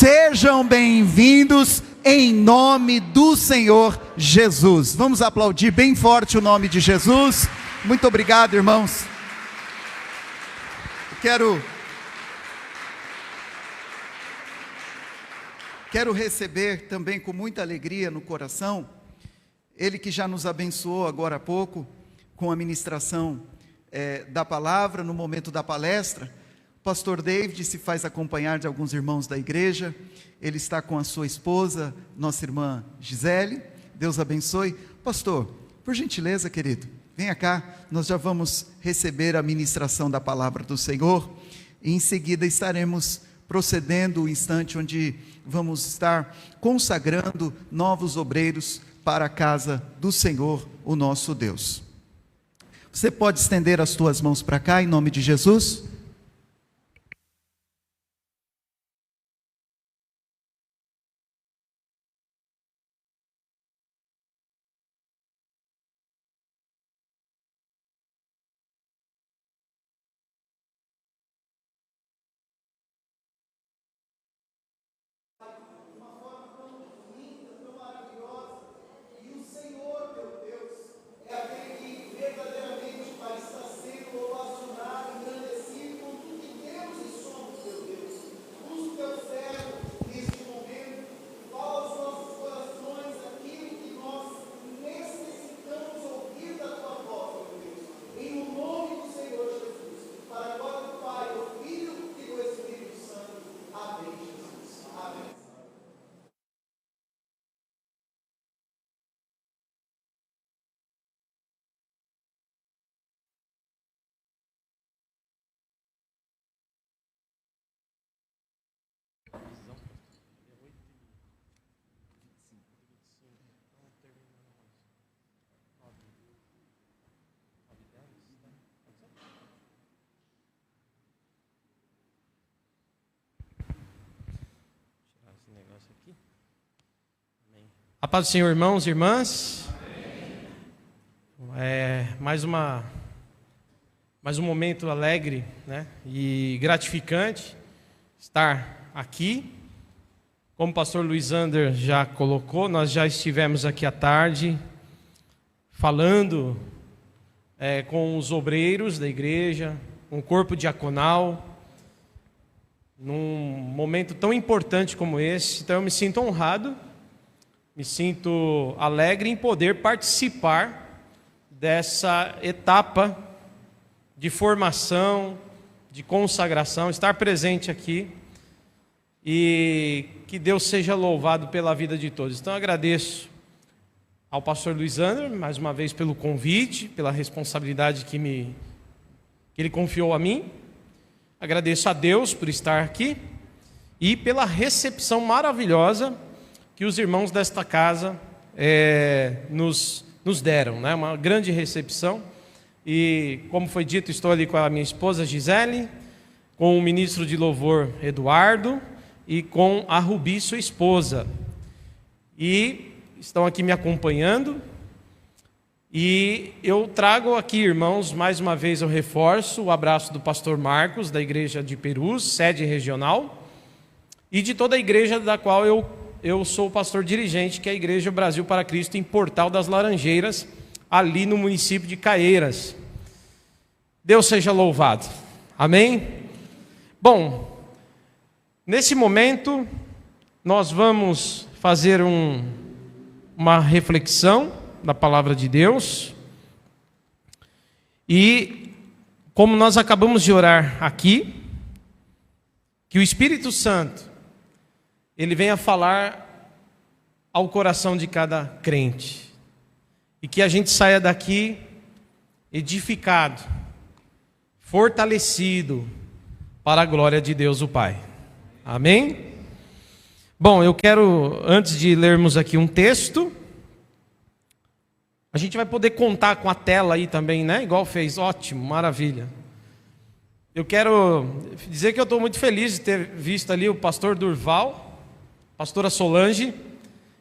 Sejam bem-vindos em nome do Senhor Jesus. Vamos aplaudir bem forte o nome de Jesus. Muito obrigado, irmãos. Quero receber também com muita alegria no coração, ele que já nos abençoou agora há pouco, com a ministração da palavra, no momento da palestra. O pastor David se faz acompanhar de alguns irmãos da igreja, ele está com a sua esposa, nossa irmã Gisele, Deus abençoe. Pastor, por gentileza, querido, venha cá, nós já vamos receber a ministração da palavra do Senhor, e em seguida estaremos procedendo o instante onde vamos estar consagrando novos obreiros para a casa do Senhor, o nosso Deus. Você pode estender as tuas mãos para cá, em nome de Jesus? A paz do Senhor, irmãos e irmãs. Mais um momento alegre, né, e gratificante estar aqui. Como o pastor Luizander já colocou, nós já estivemos aqui à tarde falando com os obreiros da igreja, com o corpo diaconal, num momento tão importante como esse. Então eu me sinto honrado, me sinto alegre em poder participar dessa etapa de formação, de consagração, estar presente aqui, e que Deus seja louvado pela vida de todos. Então eu agradeço ao pastor Luizander, mais uma vez, pelo convite, pela responsabilidade que ele confiou a mim. Agradeço a Deus por estar aqui e pela recepção maravilhosa que os irmãos desta casa nos deram, né? Uma grande recepção. E, como foi dito, estou ali com a minha esposa Gisele, com o ministro de louvor Eduardo e com a Rubi, sua esposa. E estão aqui me acompanhando. E eu trago aqui, irmãos, mais uma vez eu reforço o abraço do pastor Marcos, da igreja de Perus, sede regional, e de toda a igreja da qual eu sou o pastor dirigente, que é a Igreja Brasil para Cristo, em Portal das Laranjeiras, ali no município de Caieiras. Deus seja louvado. Amém? Bom, nesse momento, nós vamos fazer uma reflexão da palavra de Deus. E, como nós acabamos de orar aqui, que o Espírito Santo ele venha falar ao coração de cada crente, e que a gente saia daqui edificado, fortalecido para a glória de Deus o Pai. Amém? Bom, eu quero, antes de lermos aqui um texto, a gente vai poder contar com a tela aí também, né? Igual fez, ótimo, maravilha. Eu quero dizer que eu estou muito feliz de ter visto ali o pastor Durval, pastora Solange.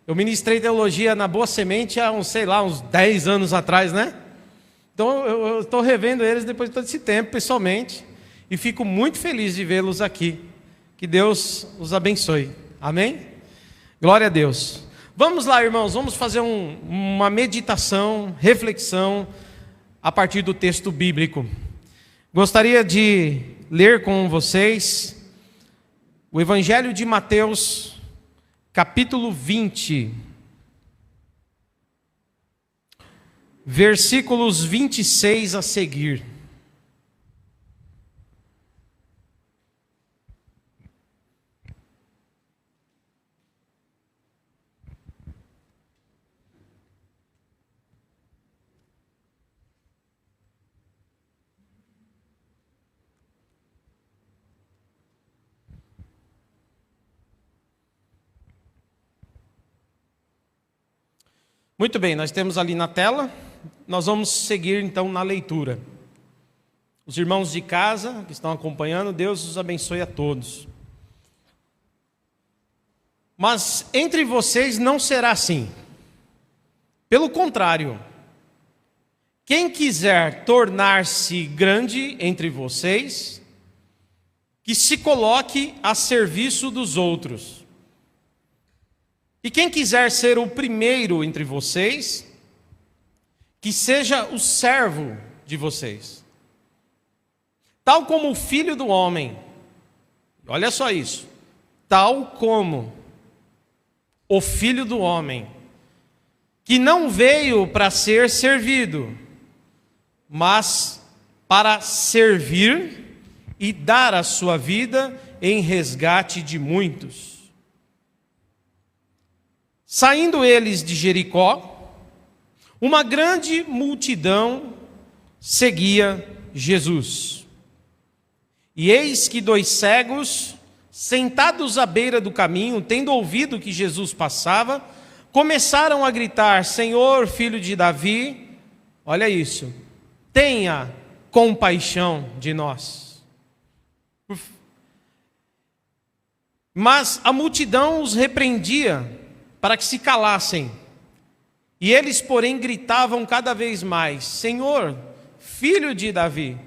Eu ministrei teologia na Boa Semente há uns 10 anos atrás, né? Então eu estou revendo eles depois de todo esse tempo, pessoalmente, e fico muito feliz de vê-los aqui. Que Deus os abençoe. Amém? Glória a Deus. Vamos lá, irmãos, vamos fazer uma meditação, reflexão a partir do texto bíblico. Gostaria de ler com vocês o Evangelho de Mateus, capítulo 20, versículos 26 a seguir. Muito bem, nós temos ali na tela, nós vamos seguir então na leitura. Os irmãos de casa que estão acompanhando, Deus os abençoe a todos. Mas entre vocês não será assim. Pelo contrário, quem quiser tornar-se grande entre vocês, que se coloque a serviço dos outros. E quem quiser ser o primeiro entre vocês, que seja o servo de vocês. Tal como o Filho do Homem, olha só isso, tal como o Filho do Homem, que não veio para ser servido, mas para servir e dar a sua vida em resgate de muitos. Saindo eles de Jericó, uma grande multidão seguia Jesus. E eis que 2 cegos, sentados à beira do caminho, tendo ouvido que Jesus passava, começaram a gritar: Senhor, filho de Davi, olha isso, tenha compaixão de nós. Mas a multidão os repreendia para que se calassem. E eles, porém, gritavam cada vez mais: Senhor, filho de Davi,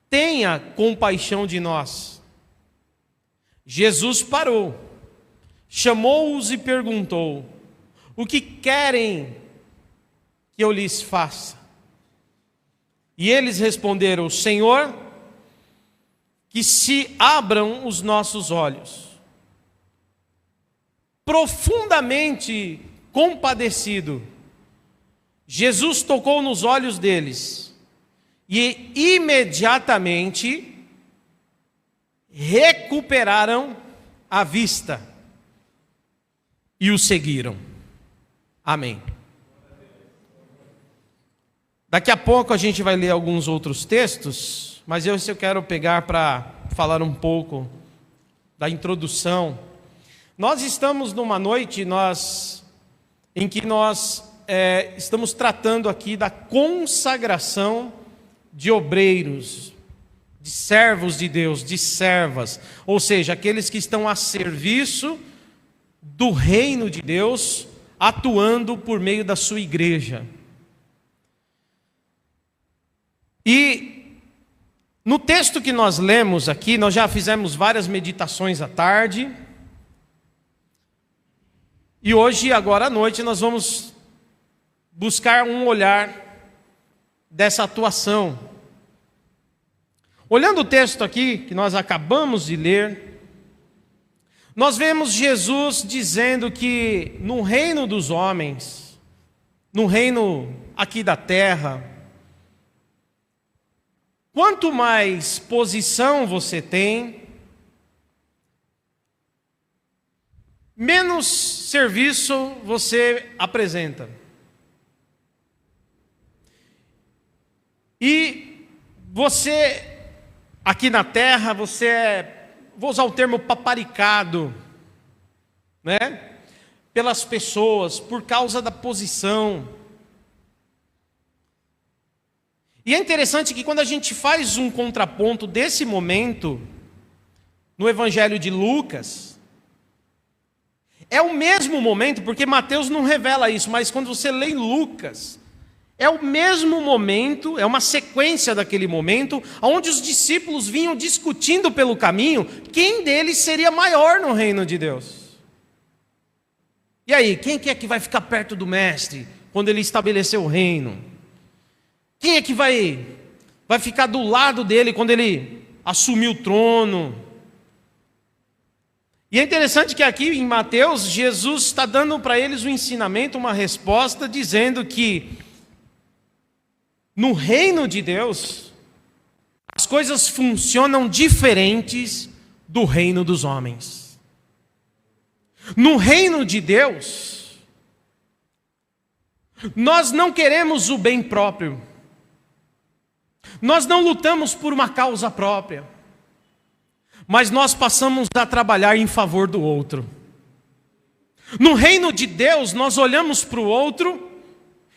tenha compaixão de nós. Jesus parou, chamou-os e perguntou: o que querem que eu lhes faça? E eles responderam: Senhor, que se abram os nossos olhos. Profundamente compadecido, Jesus tocou nos olhos deles e imediatamente recuperaram a vista e o seguiram. Amém. Daqui a pouco a gente vai ler alguns outros textos, mas eu quero pegar para falar um pouco da introdução. Nós estamos numa noite em que nós estamos tratando aqui da consagração de obreiros, de servos de Deus, de servas, ou seja, aqueles que estão a serviço do reino de Deus, atuando por meio da sua igreja. E no texto que nós lemos aqui, nós já fizemos várias meditações à tarde. E hoje, agora à noite, nós vamos buscar um olhar dessa atuação. Olhando o texto aqui, que nós acabamos de ler, nós vemos Jesus dizendo que no reino dos homens, no reino aqui da terra, quanto mais posição você tem, menos serviço você apresenta. E você, aqui na terra, você é, vou usar o termo paparicado, né? Pelas pessoas, por causa da posição. E é interessante que quando a gente faz um contraponto desse momento, no Evangelho de Lucas, é o mesmo momento, porque Mateus não revela isso, mas quando você lê em Lucas, é o mesmo momento, é uma sequência daquele momento, onde os discípulos vinham discutindo pelo caminho quem deles seria maior no reino de Deus. E aí, quem que é que vai ficar perto do mestre quando ele estabelecer o reino? Quem é que vai ficar do lado dele quando ele assumir o trono? E é interessante que aqui em Mateus, Jesus está dando para eles um ensinamento, uma resposta, dizendo que no reino de Deus, as coisas funcionam diferentes do reino dos homens. No reino de Deus, nós não queremos o bem próprio. Nós não lutamos por uma causa própria. Mas nós passamos a trabalhar em favor do outro. No reino de Deus, nós olhamos para o outro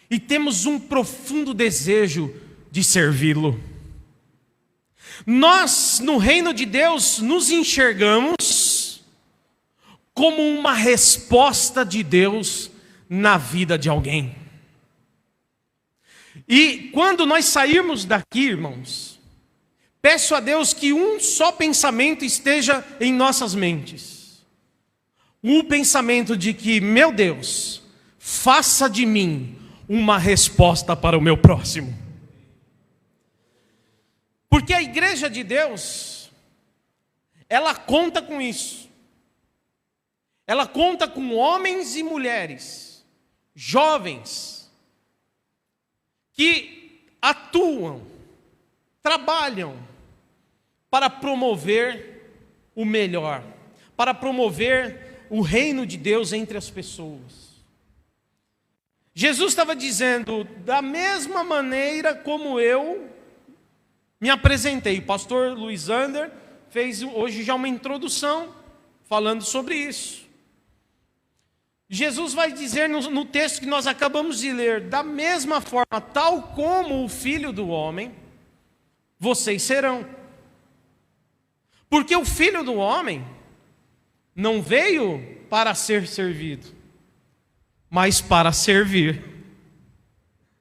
e temos um profundo desejo de servi-lo. Nós, no reino de Deus, nos enxergamos como uma resposta de Deus na vida de alguém. E quando nós sairmos daqui, irmãos, peço a Deus que um só pensamento esteja em nossas mentes. O pensamento de que, meu Deus, faça de mim uma resposta para o meu próximo. Porque a igreja de Deus, ela conta com isso. Ela conta com homens e mulheres, jovens, que atuam, trabalham para promover o melhor, para promover o reino de Deus entre as pessoas. Jesus estava dizendo, da mesma maneira como eu me apresentei, o pastor Luiz Ander fez hoje já uma introdução falando sobre isso. Jesus vai dizer no texto que nós acabamos de ler, da mesma forma, tal como o Filho do Homem, vocês serão. Porque o Filho do Homem não veio para ser servido, mas para servir.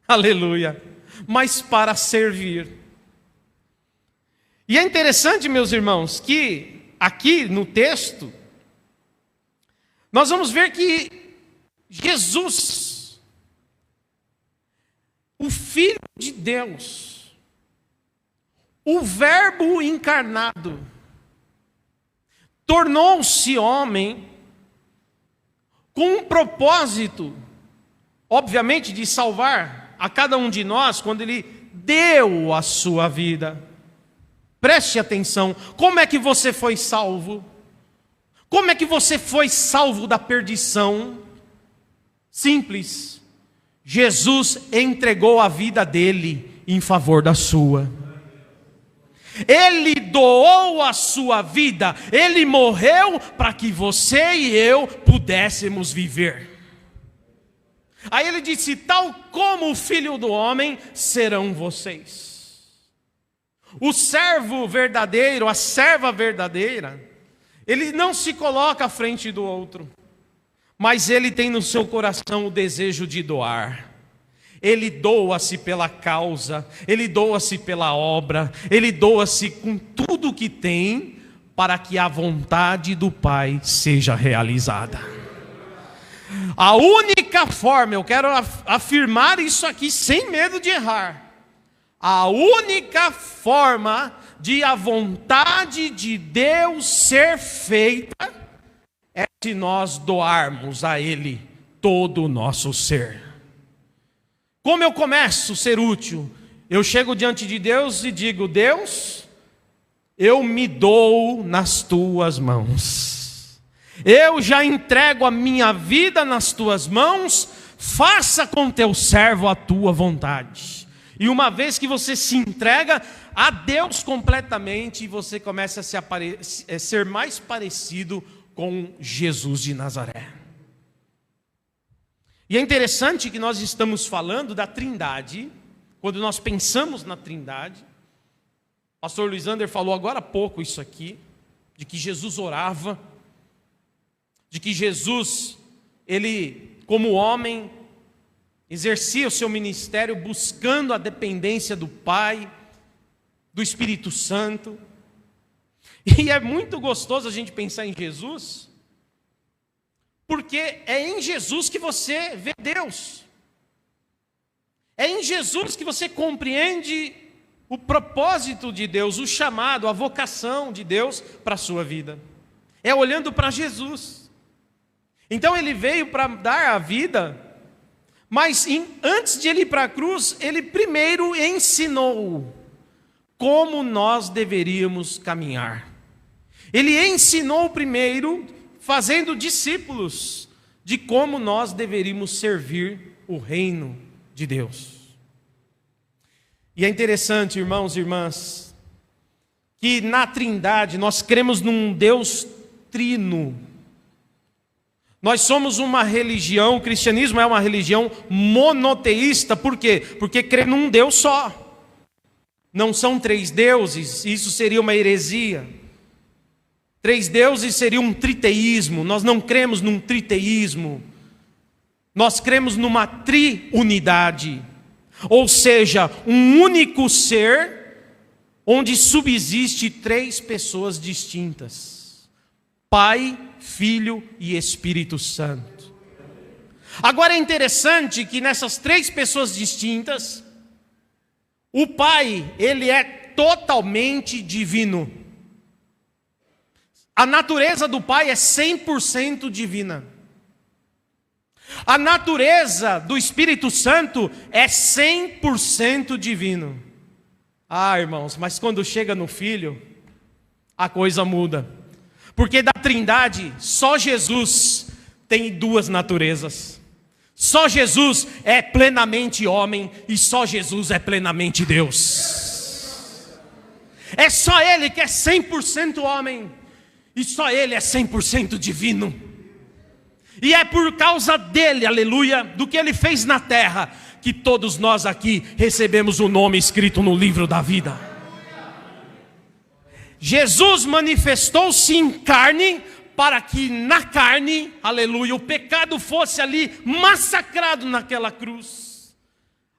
Aleluia. Mas para servir. E é interessante, meus irmãos, que aqui no texto, nós vamos ver que Jesus, o Filho de Deus, o Verbo encarnado, tornou-se homem com um propósito, obviamente, de salvar a cada um de nós quando ele deu a sua vida. Preste atenção, como é que você foi salvo? Como é que você foi salvo da perdição? Simples. Jesus entregou a vida dele em favor da sua. Ele doou a sua vida, ele morreu para que você e eu pudéssemos viver. Aí ele disse, tal como o Filho do Homem serão vocês. O servo verdadeiro, a serva verdadeira, ele não se coloca à frente do outro, mas ele tem no seu coração o desejo de doar. Ele doa-se pela causa, ele doa-se pela obra, ele doa-se com tudo que tem para que a vontade do Pai seja realizada. A única forma, eu quero afirmar isso aqui sem medo de errar, a única forma de a vontade de Deus ser feita é se nós doarmos a Ele todo o nosso ser. Como eu começo a ser útil? Eu chego diante de Deus e digo, Deus, eu me dou nas tuas mãos. Eu já entrego a minha vida nas tuas mãos, faça com teu servo a tua vontade. E uma vez que você se entrega a Deus completamente, você começa a ser mais parecido com Jesus de Nazaré. E é interessante que nós estamos falando da Trindade, quando nós pensamos na Trindade. O pastor Luiz Ander falou agora há pouco isso aqui, de que Jesus orava, de que Jesus, ele como homem, exercia o seu ministério buscando a dependência do Pai, do Espírito Santo. E é muito gostoso a gente pensar em Jesus, Porque é em Jesus que você vê Deus. É em Jesus que você compreende o propósito de Deus, o chamado, a vocação de Deus para a sua vida. É olhando para Jesus. Então ele veio para dar a vida, mas antes de ele ir para a cruz, ele primeiro ensinou como nós deveríamos caminhar. Ele ensinou primeiro, fazendo discípulos, de como nós deveríamos servir o reino de Deus. E é interessante, irmãos e irmãs, que na Trindade nós cremos num Deus trino. Nós somos uma religião, o cristianismo é uma religião monoteísta, por quê? Porque crê num Deus só. Não são três deuses, isso seria uma heresia. Três deuses seria um triteísmo, nós não cremos num triteísmo. Nós cremos numa triunidade, ou seja, um único ser, onde subsiste três pessoas distintas: Pai, Filho e Espírito Santo. Agora é interessante que nessas três pessoas distintas, o Pai, ele é totalmente divino. A natureza do Pai é 100% divina. A natureza do Espírito Santo é 100% divino. Ah, irmãos, mas quando chega no Filho, a coisa muda. Porque da Trindade, só Jesus tem duas naturezas. Só Jesus é plenamente homem e só Jesus é plenamente Deus. É só Ele que é 100% homem e só Ele é 100% divino. E é por causa dele, aleluia, do que Ele fez na terra, que todos nós aqui recebemos o nome escrito no livro da vida. Jesus manifestou-se em carne, para que na carne, aleluia, o pecado fosse ali massacrado naquela cruz,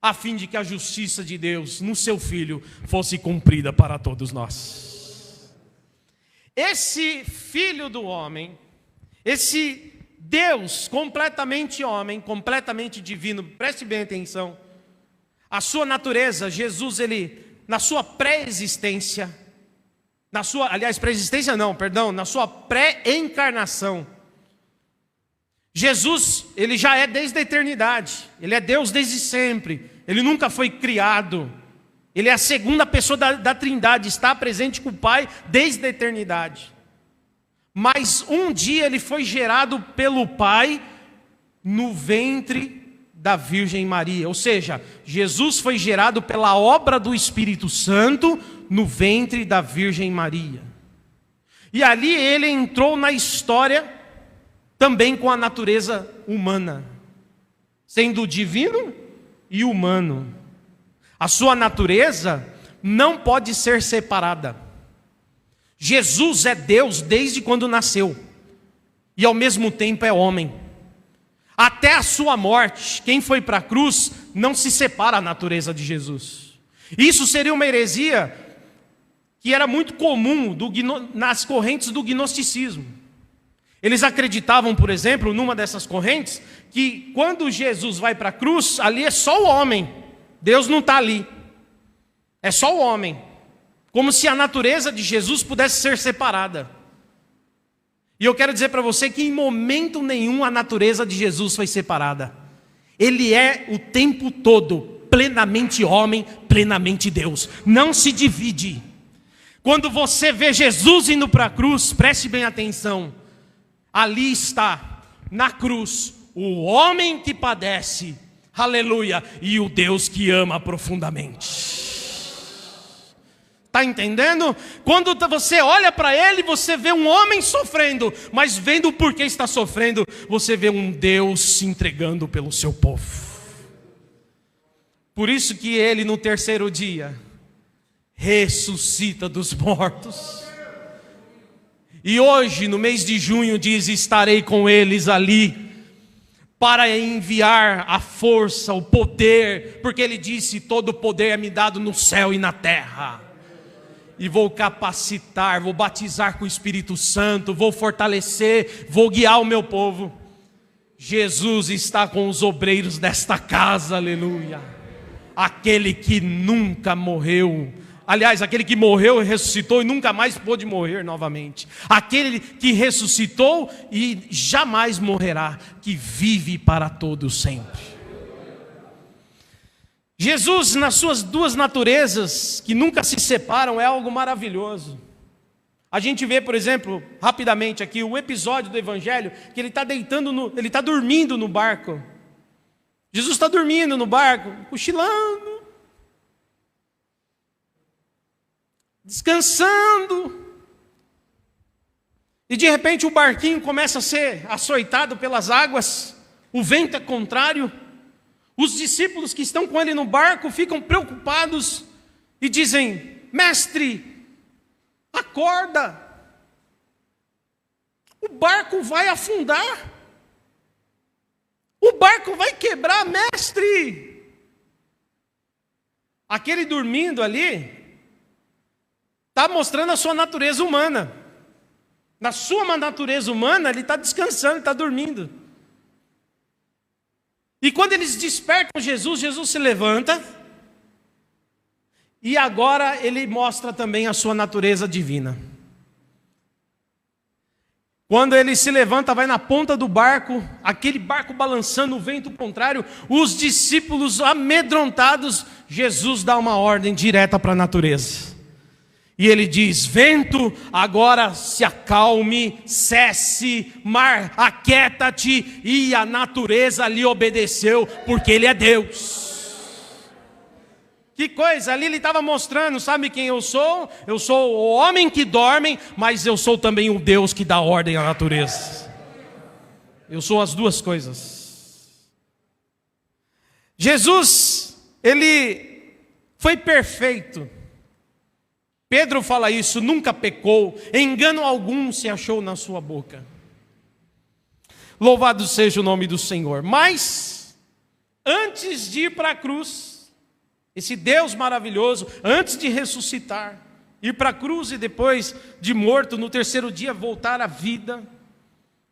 a fim de que a justiça de Deus no seu Filho fosse cumprida para todos nós. Esse Filho do homem, esse Deus completamente homem, completamente divino, preste bem atenção, a sua natureza, Jesus, ele, na sua pré-existência, na sua pré-encarnação, Jesus, ele já é desde a eternidade, ele é Deus desde sempre, ele nunca foi criado, ele é a segunda pessoa da Trindade, está presente com o Pai desde a eternidade. Mas um dia ele foi gerado pelo Pai no ventre da Virgem Maria. Ou seja, Jesus foi gerado pela obra do Espírito Santo no ventre da Virgem Maria. E ali ele entrou na história também com a natureza humana, sendo divino e humano. A sua natureza não pode ser separada. Jesus é Deus desde quando nasceu, e ao mesmo tempo é homem. Até a sua morte, quem foi para a cruz, não se separa a natureza de Jesus. Isso seria uma heresia que era muito comum nas correntes do gnosticismo. Eles acreditavam, por exemplo, numa dessas correntes, que quando Jesus vai para a cruz, ali é só o homem, Deus não está ali, é só o homem. Como se a natureza de Jesus pudesse ser separada. E eu quero dizer para você que em momento nenhum a natureza de Jesus foi separada. Ele é o tempo todo plenamente homem, plenamente Deus. Não se divide. Quando você vê Jesus indo para a cruz, preste bem atenção. Ali está, na cruz, o homem que padece, aleluia, e o Deus que ama profundamente. Está entendendo? Quando você olha para ele, você vê um homem sofrendo, mas vendo o porquê está sofrendo, você vê um Deus se entregando pelo seu povo. Por isso que ele no terceiro dia ressuscita dos mortos. E hoje, no mês de junho, diz: estarei com eles ali, para enviar a força, o poder, porque ele disse: todo poder é me dado no céu e na terra. E vou capacitar, vou batizar com o Espírito Santo, vou fortalecer, vou guiar o meu povo. Jesus está com os obreiros desta casa, aleluia. Aquele que nunca morreu, aliás, aquele que morreu e ressuscitou e nunca mais pôde morrer novamente. Aquele que ressuscitou e jamais morrerá, que vive para todo sempre. Jesus, nas suas duas naturezas, que nunca se separam, é algo maravilhoso. A gente vê, por exemplo, rapidamente aqui, o episódio do Evangelho, que ele está dormindo no barco. Jesus está dormindo no barco, cochilando, descansando. E de repente o barquinho começa a ser açoitado pelas águas, o vento é contrário. Os discípulos que estão com ele no barco ficam preocupados e dizem: Mestre, acorda, o barco vai afundar, o barco vai quebrar, mestre. Aquele dormindo ali está mostrando a sua natureza humana. Na sua natureza humana ele está descansando, ele está dormindo. E quando eles despertam Jesus, Jesus se levanta e agora ele mostra também a sua natureza divina. Quando ele se levanta, vai na ponta do barco, aquele barco balançando, o vento contrário, os discípulos amedrontados, Jesus dá uma ordem direta para a natureza. E ele diz: vento, agora se acalme, cesse, mar, aquieta-te. E a natureza lhe obedeceu, porque ele é Deus. Que coisa, ali ele estava mostrando, sabe quem eu sou? Eu sou o homem que dorme, mas eu sou também o Deus que dá ordem à natureza. Eu sou as duas coisas. Jesus, ele foi perfeito. Pedro fala isso, nunca pecou, engano algum se achou na sua boca. Louvado seja o nome do Senhor. Mas, antes de ir para a cruz, esse Deus maravilhoso, antes de ressuscitar, ir para a cruz e depois de morto, no terceiro dia voltar à vida,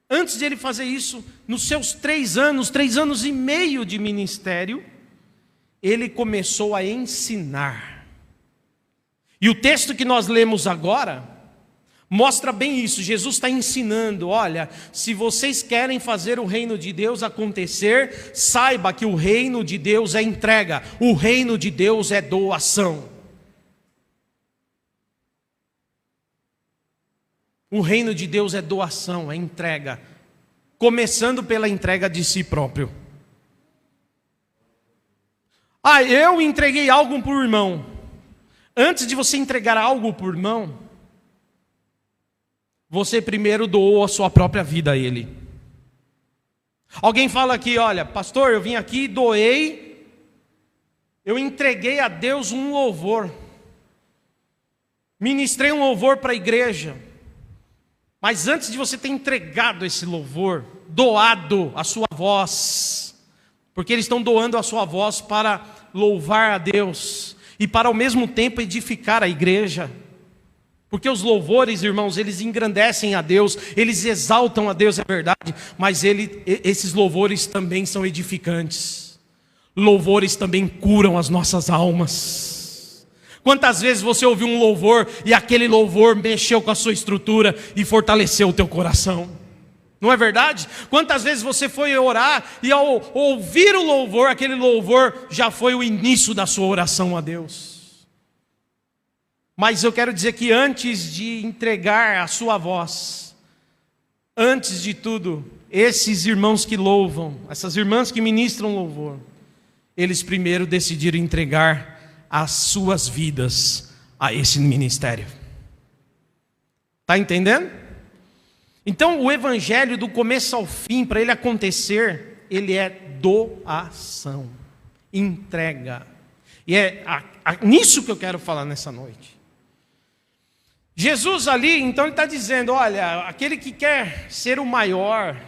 antes de ele fazer isso, nos seus 3 anos e meio de ministério, ele começou a ensinar. E o texto que nós lemos agora mostra bem isso. Jesus está ensinando: olha, se vocês querem fazer o reino de Deus acontecer, saiba que o reino de Deus é entrega, o reino de Deus é doação. O reino de Deus é doação, é entrega, começando pela entrega de si próprio. Eu entreguei algo para o irmão. Antes de você entregar algo por irmão, você primeiro doou a sua própria vida a ele. Alguém fala aqui: olha, pastor, eu vim aqui e doei, eu entreguei a Deus um louvor, ministrei um louvor para a igreja. Mas antes de você ter entregado esse louvor, doado a sua voz, porque eles estão doando a sua voz para louvar a Deus e para ao mesmo tempo edificar a igreja. Porque os louvores, irmãos, eles engrandecem a Deus, eles exaltam a Deus, é verdade, mas esses louvores também são edificantes. Louvores também curam as nossas almas. Quantas vezes você ouviu um louvor e aquele louvor mexeu com a sua estrutura e fortaleceu o teu coração? Não é verdade? Quantas vezes você foi orar e ao ouvir o louvor, aquele louvor já foi o início da sua oração a Deus? Mas eu quero dizer que antes de entregar a sua voz, antes de tudo, esses irmãos que louvam, essas irmãs que ministram louvor, eles primeiro decidiram entregar as suas vidas a esse ministério. Está entendendo? Então o evangelho do começo ao fim, para ele acontecer, ele é doação, entrega. E é nisso que eu quero falar nessa noite. Jesus ali, então ele está dizendo: olha, aquele que quer ser o maior,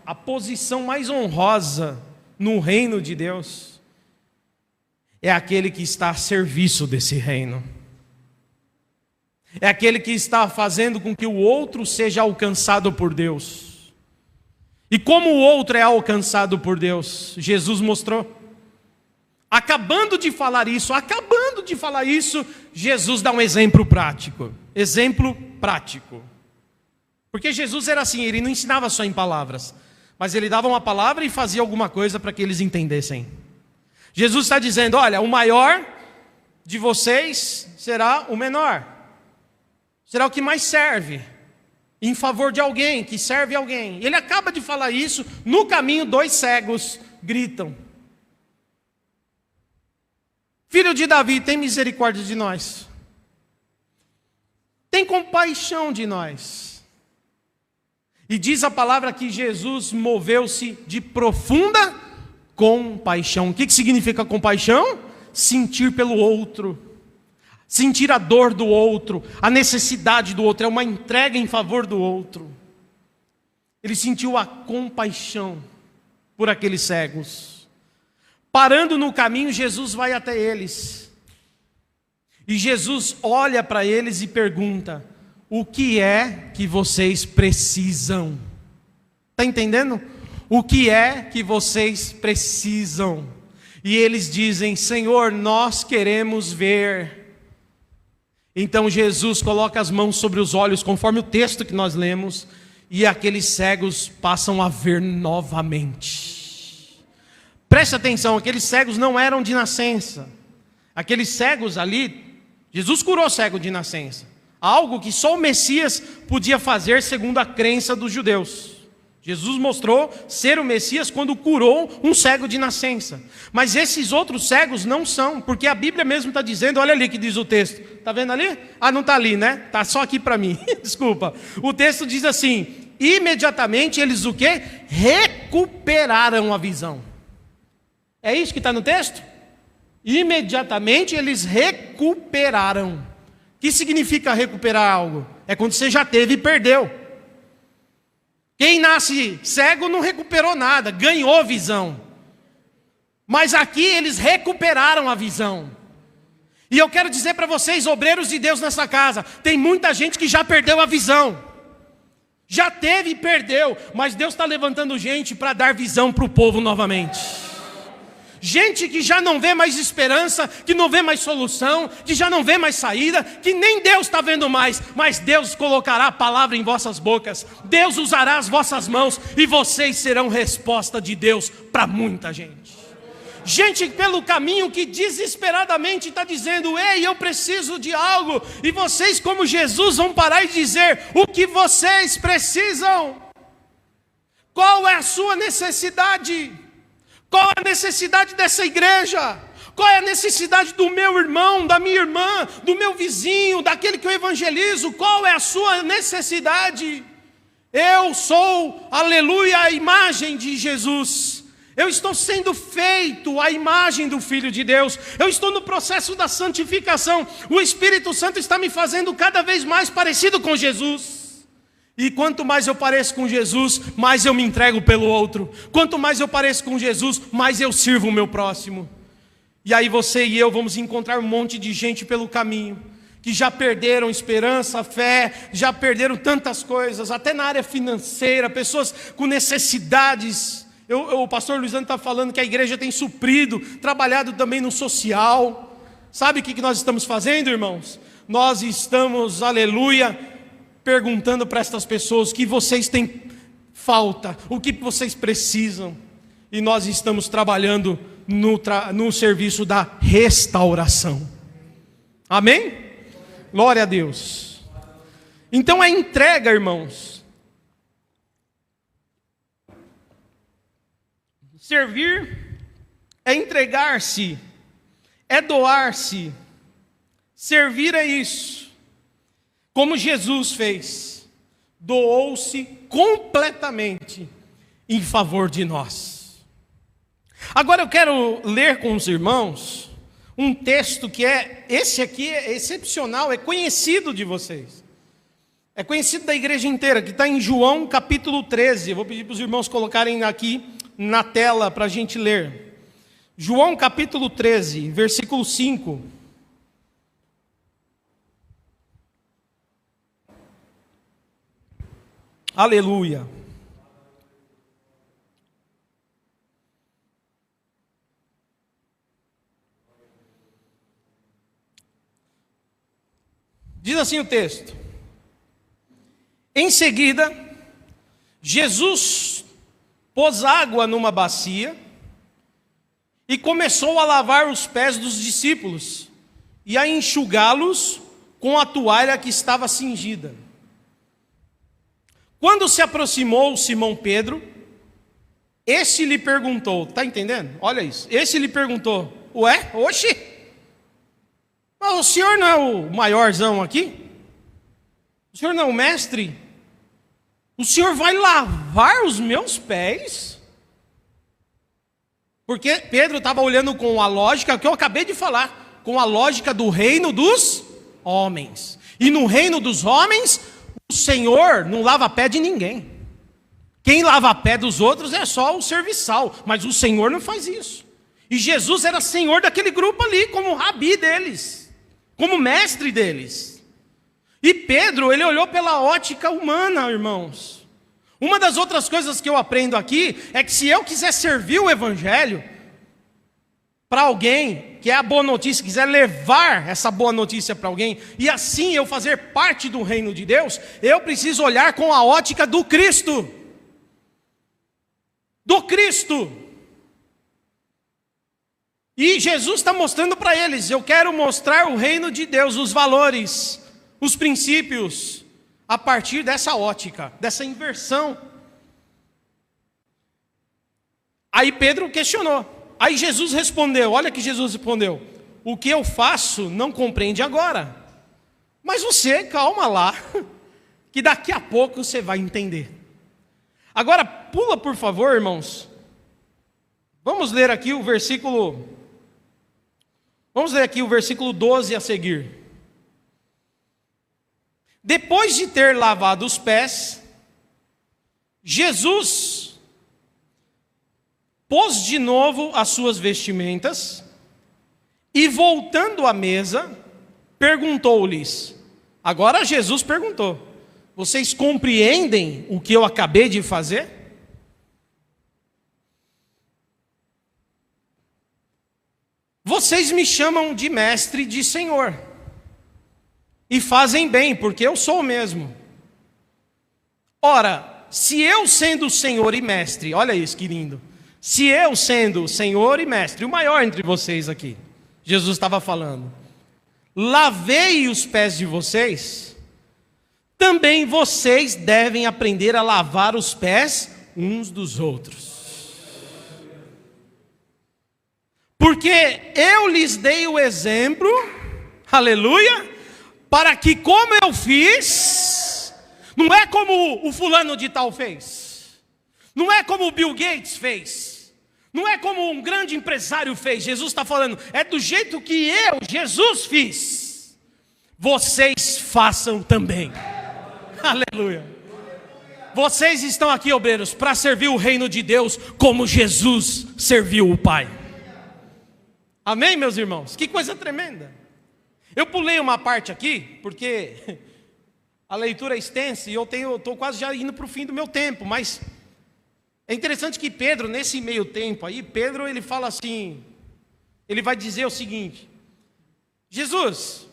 a posição mais honrosa no reino de Deus, é aquele que está a serviço desse reino. É aquele que está fazendo com que o outro seja alcançado por Deus. E como o outro é alcançado por Deus, Jesus mostrou. Acabando de falar isso, Jesus dá um exemplo prático. Exemplo prático. Porque Jesus era assim, ele não ensinava só em palavras, mas ele dava uma palavra e fazia alguma coisa para que eles entendessem. Jesus está dizendo, olha, o maior de vocês será o menor. Será o que mais serve em favor de alguém, que serve alguém. Ele acaba de falar isso, no caminho 2 cegos gritam: Filho de Davi, tem misericórdia de nós. Tem compaixão de nós. E diz a palavra que Jesus moveu-se de profunda compaixão. O que significa compaixão? Sentir pelo outro. Sentir a dor do outro, a necessidade do outro, é uma entrega em favor do outro. Ele sentiu a compaixão por aqueles cegos. Parando no caminho, Jesus vai até eles. E Jesus olha para eles e pergunta: o que é que vocês precisam? Está entendendo? O que é que vocês precisam? E eles dizem: Senhor, nós queremos ver. Então Jesus coloca as mãos sobre os olhos, conforme o texto que nós lemos, e aqueles cegos passam a ver novamente. Preste atenção, aqueles cegos não eram de nascença. Aqueles cegos ali, Jesus curou cego de nascença. Algo que só o Messias podia fazer segundo a crença dos judeus. Jesus mostrou ser o Messias quando curou um cego de nascença. Mas esses outros cegos não são, porque a Bíblia mesmo está dizendo, olha ali que diz o texto. Está vendo ali? Ah, não está ali, né? Está só aqui para mim, desculpa. O texto diz assim, imediatamente eles o quê? Recuperaram a visão. É isso que está no texto? Imediatamente eles recuperaram. O que significa recuperar algo? É quando você já teve e perdeu. Quem nasce cego não recuperou nada, ganhou visão. Mas aqui eles recuperaram a visão. E eu quero dizer para vocês, obreiros de Deus nessa casa, tem muita gente que já perdeu a visão. Já teve e perdeu, mas Deus está levantando gente para dar visão para o povo novamente. Gente que já não vê mais esperança, que não vê mais solução, que já não vê mais saída, que nem Deus está vendo mais, mas Deus colocará a palavra em vossas bocas, Deus usará as vossas mãos, e vocês serão resposta de Deus para muita gente. Gente pelo caminho que desesperadamente está dizendo, ei, eu preciso de algo, e vocês como Jesus vão parar e dizer, o que vocês precisam? Qual é a sua necessidade? Qual é a necessidade dessa igreja? Qual é a necessidade do meu irmão, da minha irmã, do meu vizinho, daquele que eu evangelizo? Qual é a sua necessidade? Eu sou, aleluia, a imagem de Jesus. Eu estou sendo feito à imagem do Filho de Deus. Eu estou no processo da santificação. O Espírito Santo está me fazendo cada vez mais parecido com Jesus. E quanto mais eu pareço com Jesus, mais eu me entrego pelo outro. Quanto mais eu pareço com Jesus, mais eu sirvo o meu próximo. E aí você e eu vamos encontrar um monte de gente pelo caminho, que já perderam esperança, fé, já perderam tantas coisas, até na área financeira, pessoas com necessidades. O pastor Luizano está falando que a igreja tem suprido, trabalhado também no social. Sabe o que nós estamos fazendo, irmãos? Nós estamos, aleluia, perguntando para estas pessoas o que vocês têm falta, o que vocês precisam. E nós estamos trabalhando no serviço da restauração. Amém? Glória a Deus. Então é entrega, irmãos. Servir é entregar-se, é doar-se. Servir é isso. Como Jesus fez, doou-se completamente em favor de nós. Agora eu quero ler com os irmãos um texto que esse aqui é excepcional, é conhecido de vocês. É conhecido da igreja inteira, que está em João capítulo 13. Eu vou pedir para os irmãos colocarem aqui na tela para a gente ler. João capítulo 13, versículo 5. Aleluia. Diz assim o texto: em seguida, Jesus pôs água numa bacia e começou a lavar os pés dos discípulos e a enxugá-los com a toalha que estava cingida. Quando se aproximou Simão Pedro, este lhe perguntou, está entendendo? Olha isso, este lhe perguntou, ué, oxe, mas o senhor não é o maiorzão aqui? O senhor não é o mestre? O senhor vai lavar os meus pés? Porque Pedro estava olhando com a lógica que eu acabei de falar, com a lógica do reino dos homens. E no reino dos homens, o Senhor não lava pé de ninguém. Quem lava pé dos outros é só o serviçal, mas o Senhor não faz isso. E Jesus era senhor daquele grupo ali, como rabi deles, como mestre deles. E Pedro, ele olhou pela ótica humana, irmãos. Uma das outras coisas que eu aprendo aqui é que se eu quiser servir o evangelho para alguém, que é a boa notícia, quiser levar essa boa notícia para alguém, e assim eu fazer parte do reino de Deus, eu preciso olhar com a ótica do Cristo. Do Cristo. E Jesus está mostrando para eles, eu quero mostrar o reino de Deus, os valores, os princípios, a partir dessa ótica, dessa inversão. Aí Pedro questionou. Aí Jesus respondeu, olha que Jesus respondeu: o que eu faço não compreende agora, mas você, calma lá, que daqui a pouco você vai entender. Agora pula por favor, irmãos. Vamos ler aqui o versículo 12 a seguir. Depois de ter lavado os pés, Jesus pôs de novo as suas vestimentas e, voltando à mesa, perguntou-lhes. Agora Jesus perguntou: vocês compreendem o que eu acabei de fazer? Vocês me chamam de mestre e de senhor, e fazem bem, porque eu sou o mesmo. Ora, se eu sendo senhor e mestre, olha isso que lindo, se eu sendo senhor e mestre, o maior entre vocês aqui, Jesus estava falando, lavei os pés de vocês, também vocês devem aprender a lavar os pés uns dos outros. Porque eu lhes dei o exemplo, aleluia, para que como eu fiz, não é como o fulano de tal fez, não é como o Bill Gates fez, não é como um grande empresário fez. Jesus está falando, é do jeito que eu, Jesus, fiz, vocês façam também. Aleluia. Vocês estão aqui, obreiros, para servir o reino de Deus como Jesus serviu o Pai. Amém, meus irmãos? Que coisa tremenda. Eu pulei uma parte aqui, porque a leitura é extensa e eu estou quase já indo para o fim do meu tempo, mas é interessante que Pedro, nesse meio tempo aí, Pedro ele fala assim, ele vai dizer o seguinte: Jesus,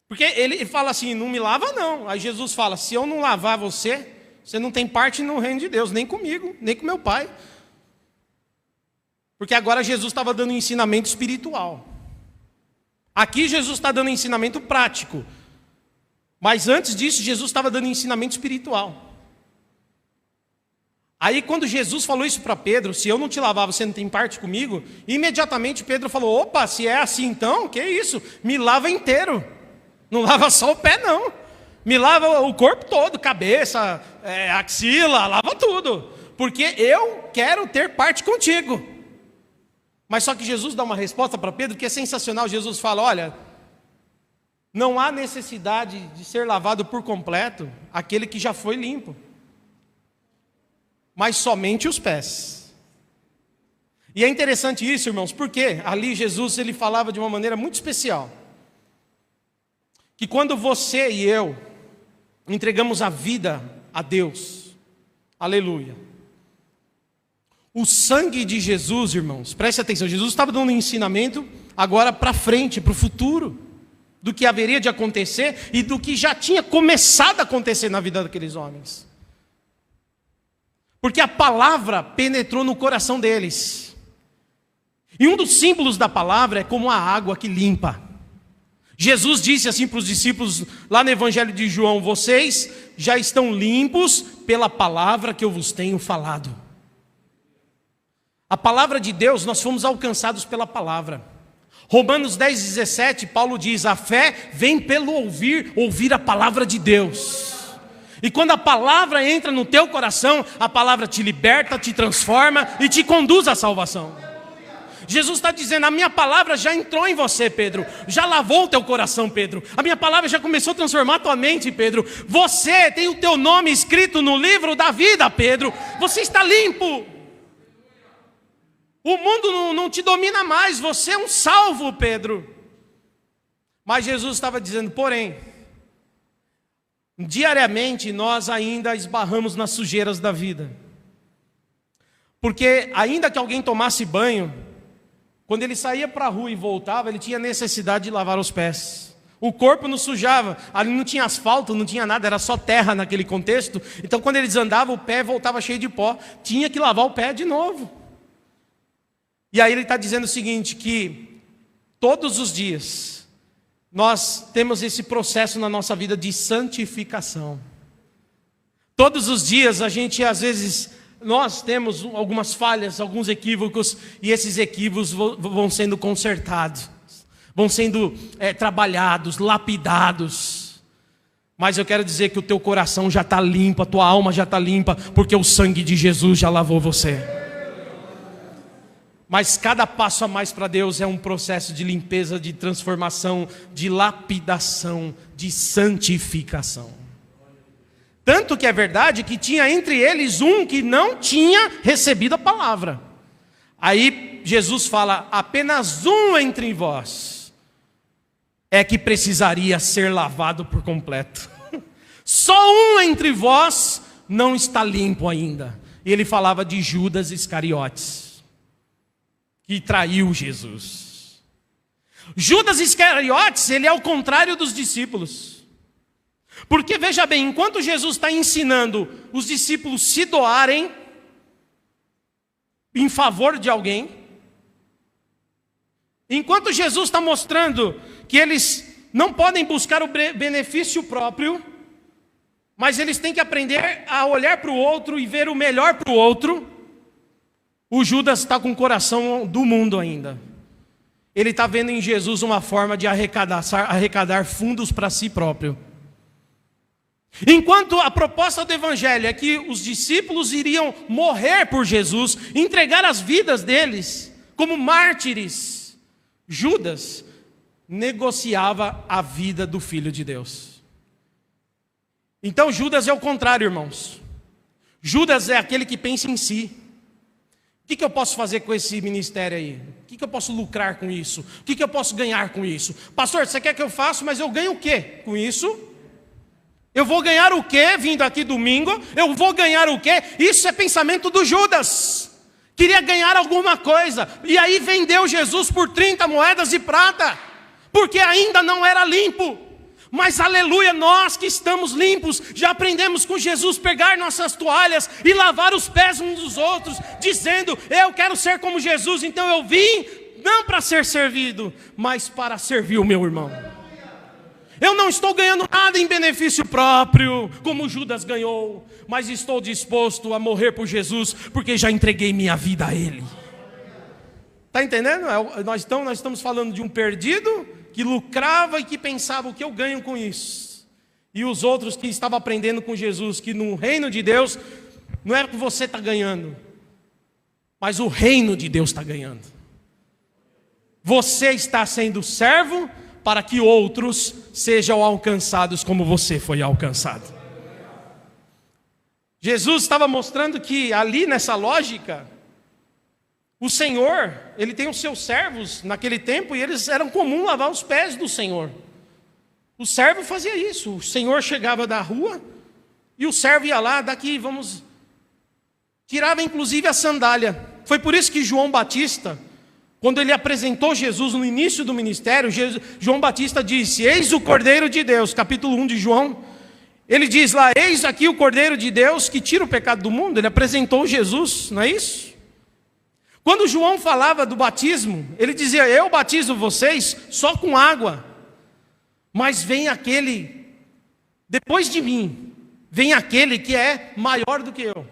porque ele fala assim, não me lava não. Aí Jesus fala, se eu não lavar você, você não tem parte no reino de Deus, nem comigo, nem com meu Pai. Porque agora Jesus estava dando ensinamento espiritual. Aqui Jesus está dando ensinamento prático. Mas antes disso, Jesus estava dando ensinamento espiritual. Aí quando Jesus falou isso para Pedro, se eu não te lavar, você não tem parte comigo, imediatamente Pedro falou, opa, se é assim então, que isso? Me lava inteiro. Não lava só o pé não. Me lava o corpo todo, cabeça, axila, lava tudo. Porque eu quero ter parte contigo. Mas só que Jesus dá uma resposta para Pedro que é sensacional. Jesus fala, olha, não há necessidade de ser lavado por completo aquele que já foi limpo, mas somente os pés. E é interessante isso, irmãos, porque ali Jesus ele falava de uma maneira muito especial, que quando você e eu entregamos a vida a Deus, aleluia, o sangue de Jesus, irmãos, preste atenção, Jesus estava dando um ensinamento agora para frente, para o futuro do que haveria de acontecer e do que já tinha começado a acontecer na vida daqueles homens. Porque a palavra penetrou no coração deles. E um dos símbolos da palavra é como a água que limpa. Jesus disse assim para os discípulos, lá no Evangelho de João: vocês já estão limpos pela palavra que eu vos tenho falado. A palavra de Deus, nós fomos alcançados pela palavra. Romanos 10:17, Paulo diz: a fé vem pelo ouvir a palavra de Deus. E quando a palavra entra no teu coração, a palavra te liberta, te transforma e te conduz à salvação. Jesus está dizendo: a minha palavra já entrou em você, Pedro. Já lavou o teu coração, Pedro. A minha palavra já começou a transformar a tua mente, Pedro. Você tem o teu nome escrito no livro da vida, Pedro. Você está limpo. O mundo não te domina mais. Você é um salvo, Pedro. Mas Jesus estava dizendo: porém, diariamente nós ainda esbarramos nas sujeiras da vida. Porque ainda que alguém tomasse banho, quando ele saía para a rua e voltava, ele tinha necessidade de lavar os pés. O corpo não sujava, ali não tinha asfalto, não tinha nada, era só terra naquele contexto. Então quando eles andavam, o pé voltava cheio de pó, tinha que lavar o pé de novo. E aí ele está dizendo o seguinte, que todos os dias nós temos esse processo na nossa vida de santificação. Todos os dias a gente, às vezes, nós temos algumas falhas, alguns equívocos, e esses equívocos vão sendo consertados, vão sendo trabalhados, lapidados. Mas eu quero dizer que o teu coração já está limpo, a tua alma já está limpa, porque o sangue de Jesus já lavou você. Mas cada passo a mais para Deus é um processo de limpeza, de transformação, de lapidação, de santificação. Tanto que é verdade que tinha entre eles um que não tinha recebido a palavra. Aí Jesus fala: apenas um entre vós é que precisaria ser lavado por completo. Só um entre vós não está limpo ainda. E ele falava de Judas Iscariotes, que traiu Jesus. Judas Iscariotes, ele é o contrário dos discípulos. Porque veja bem, enquanto Jesus está ensinando os discípulos se doarem em favor de alguém, enquanto Jesus está mostrando que eles não podem buscar o benefício próprio, mas eles têm que aprender a olhar para o outro e ver o melhor para o outro, o Judas está com o coração do mundo ainda. Ele está vendo em Jesus uma forma de arrecadar fundos para si próprio. Enquanto a proposta do Evangelho é que os discípulos iriam morrer por Jesus, entregar as vidas deles como mártires, Judas negociava a vida do Filho de Deus. Então Judas é o contrário, irmãos. Judas é aquele que pensa em si. O que eu posso fazer com esse ministério aí? O que eu posso lucrar com isso? O que eu posso ganhar com isso? Pastor, você quer que eu faça, mas eu ganho o quê com isso? Eu vou ganhar o quê vindo aqui domingo? Eu vou ganhar o quê? Isso é pensamento do Judas. Queria ganhar alguma coisa. E aí vendeu Jesus por 30 moedas de prata. Porque ainda não era limpo. Mas aleluia, nós que estamos limpos, já aprendemos com Jesus pegar nossas toalhas e lavar os pés uns dos outros, dizendo: eu quero ser como Jesus, então eu vim não para ser servido, mas para servir o meu irmão. Eu não estou ganhando nada em benefício próprio, como Judas ganhou, mas estou disposto a morrer por Jesus, porque já entreguei minha vida a Ele. Está entendendo? Nós estamos falando de um perdido que lucrava e que pensava: o que eu ganho com isso? E os outros que estavam aprendendo com Jesus, que no reino de Deus, não é que você está ganhando, mas o reino de Deus está ganhando. Você está sendo servo para que outros sejam alcançados como você foi alcançado. Jesus estava mostrando que ali nessa lógica, o Senhor, Ele tem os seus servos naquele tempo, e eles eram comum lavar os pés do Senhor. O servo fazia isso. O Senhor chegava da rua e o servo ia lá: daqui, tirava inclusive a sandália. Foi por isso que João Batista, Quando ele apresentou Jesus no início do ministério, João Batista disse: eis o Cordeiro de Deus, capítulo 1 de João. Ele diz lá: eis aqui o Cordeiro de Deus que tira o pecado do mundo. Ele apresentou Jesus, não é isso? Quando João falava do batismo, ele dizia: eu batizo vocês só com água, mas vem aquele, depois de mim, vem aquele que é maior do que eu,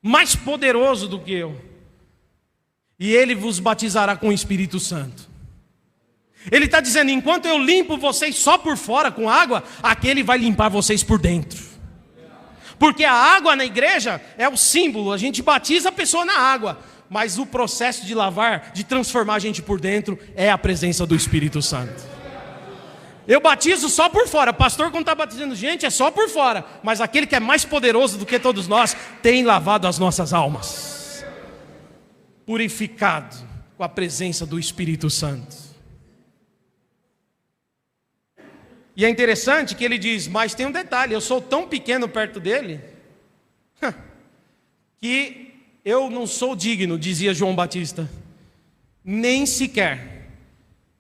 mais poderoso do que eu, e ele vos batizará com o Espírito Santo. Ele está dizendo: enquanto eu limpo vocês só por fora com água, aquele vai limpar vocês por dentro. Porque a água na igreja é o símbolo, a gente batiza a pessoa na água, mas o processo de lavar, de transformar a gente por dentro, é a presença do Espírito Santo. Eu batizo só por fora, pastor quando está batizando gente é só por fora, mas aquele que é mais poderoso do que todos nós, tem lavado as nossas almas, purificado com a presença do Espírito Santo. E é interessante que ele diz: mas tem um detalhe, eu sou tão pequeno perto dele, que eu não sou digno, dizia João Batista, nem sequer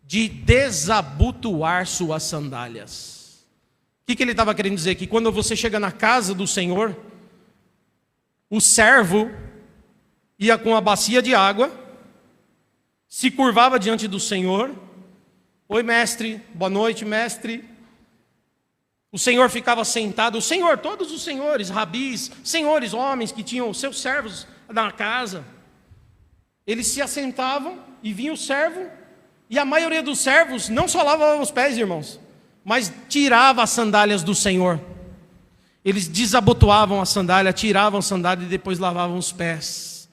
de desabotoar suas sandálias. O que ele estava querendo dizer? Que quando você chega na casa do Senhor, o servo ia com a bacia de água, se curvava diante do Senhor: oi mestre, boa noite mestre. O Senhor ficava sentado, o Senhor, todos os senhores, rabis, senhores, homens que tinham seus servos na casa, eles se assentavam e vinha o servo, e a maioria dos servos não só lavava os pés, irmãos, mas tirava as sandálias do Senhor. Eles desabotoavam a sandália, tiravam a sandália e depois lavavam os pés.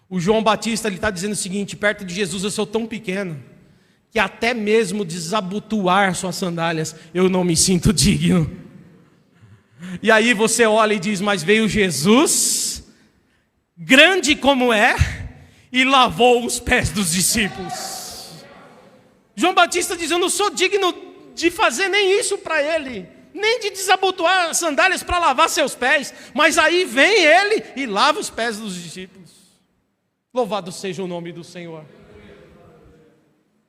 O João Batista está dizendo o seguinte: perto de Jesus eu sou tão pequeno, que até mesmo desabotoar suas sandálias eu não me sinto digno. E aí você olha e diz: mas veio Jesus, grande como é, e lavou os pés dos discípulos. João Batista diz: eu não sou digno de fazer nem isso para ele, nem de desabotoar as sandálias para lavar seus pés, mas aí vem ele e lava os pés dos discípulos. Louvado seja o nome do Senhor.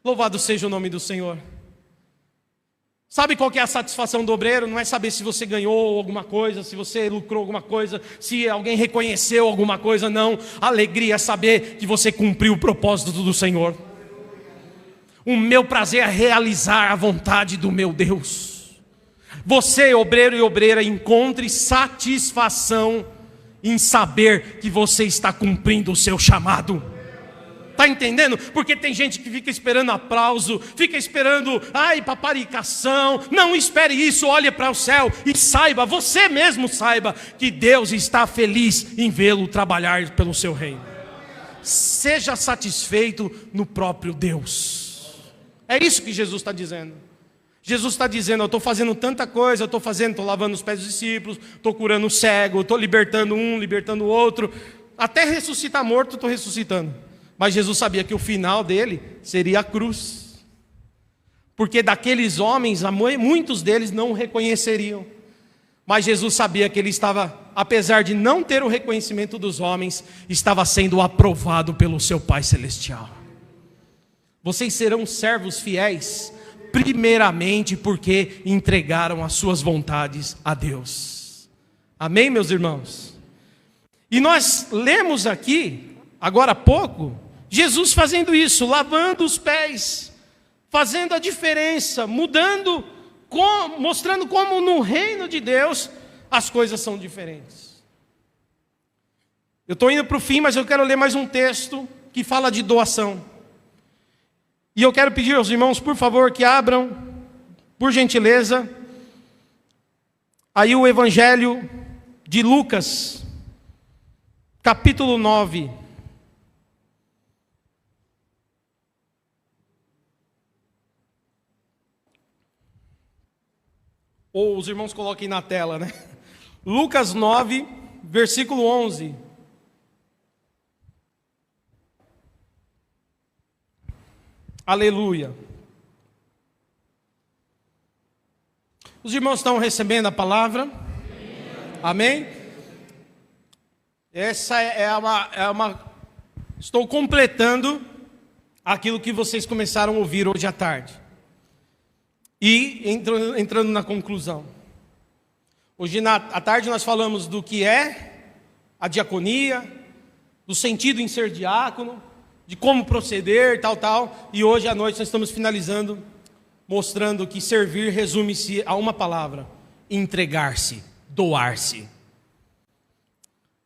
Louvado seja o nome do Senhor. Sabe qual que é a satisfação do obreiro? Não é saber se você ganhou alguma coisa, se você lucrou alguma coisa, se alguém reconheceu alguma coisa, não. A alegria é saber que você cumpriu o propósito do Senhor. O meu prazer é realizar a vontade do meu Deus. Você, obreiro e obreira, encontre satisfação em saber que você está cumprindo o seu chamado. Está entendendo? Porque tem gente que fica esperando aplauso, fica esperando, paparicação. Não espere isso, olhe para o céu e saiba, você mesmo saiba, que Deus está feliz em vê-lo trabalhar pelo seu reino. Seja satisfeito no próprio Deus. É isso que Jesus está dizendo. Jesus está dizendo: eu estou fazendo tanta coisa, estou lavando os pés dos discípulos, estou curando o cego, estou libertando um, libertando o outro, até ressuscitar morto, estou ressuscitando. Mas Jesus sabia que o final dele seria a cruz, porque daqueles homens, muitos deles não o reconheceriam. Mas Jesus sabia que ele estava, apesar de não ter o reconhecimento dos homens, estava sendo aprovado pelo seu Pai Celestial. Vocês serão servos fiéis, primeiramente porque entregaram as suas vontades a Deus. Amém, meus irmãos? E nós lemos aqui, agora há pouco, Jesus fazendo isso, lavando os pés, fazendo a diferença, mudando, mostrando como no reino de Deus as coisas são diferentes. Eu estou indo para o fim, mas eu quero ler mais um texto que fala de doação. E eu quero pedir aos irmãos, por favor, que abram, por gentileza, aí o Evangelho de Lucas, capítulo 9. Ou os irmãos coloquem na tela, né? Lucas 9, versículo 11. Aleluia. Os irmãos estão recebendo a palavra? Amém? Essa é uma... Estou completando aquilo que vocês começaram a ouvir hoje à tarde. E entrando na conclusão. Hoje à tarde nós falamos do que é a diaconia, do sentido em ser diácono, de como proceder, tal. E hoje à noite nós estamos finalizando, mostrando que servir resume-se a uma palavra: entregar-se, doar-se.